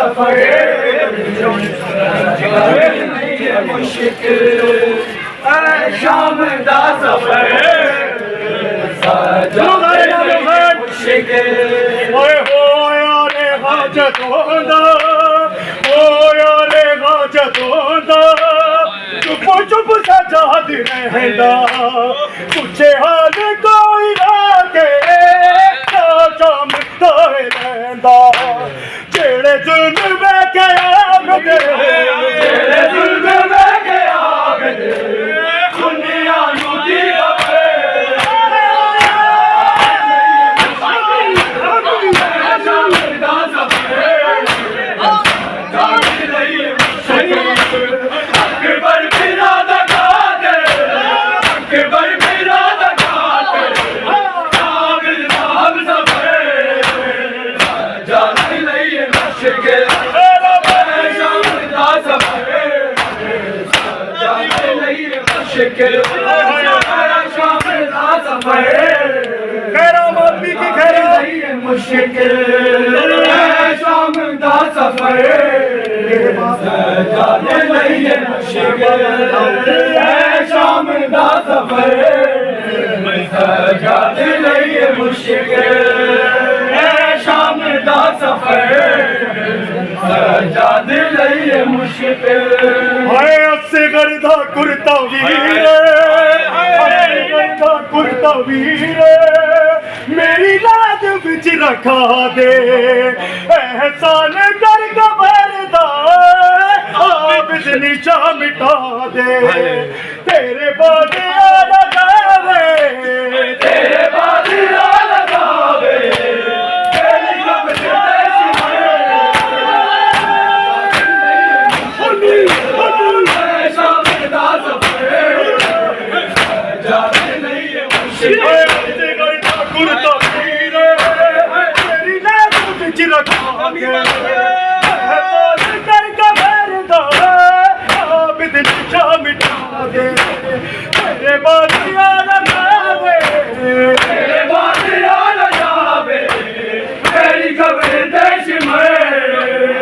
सफर मुश्किल शाम दा सफर मुश्किल ओए होया रे हाजत होंदा होया रे हाजत होंदा चुप चुप सजाद रहंदा पूछे हाल कोई लागे चमकदा रहंदा जेड़े जुल्म वे के आगदे जेड़े जुल्म वे के आगदे दुनिया नू दी खैरा मापी की खैरा मुश्किल शाम दा सफर जाने लईए मुश्किल शाम दा सफर जाने लईए मुश्किल शाम दा सफर जाने लईए मुश्किल हाय अस्से करदा कुर्ता वीर कुर्ता वीर मेरी लाज बिच रखा दे एहसान कर कबरदा आबिद निशा मिटा दे तेरे बाद लगावे तेरे बाद लगावे तेरी कब शाम दा सफर जाने लईए कुर्ता वीर मेरी लाज बिच रखा दे एहसान कर कबरदा आबिद निशा मिटा दे तेरे बाद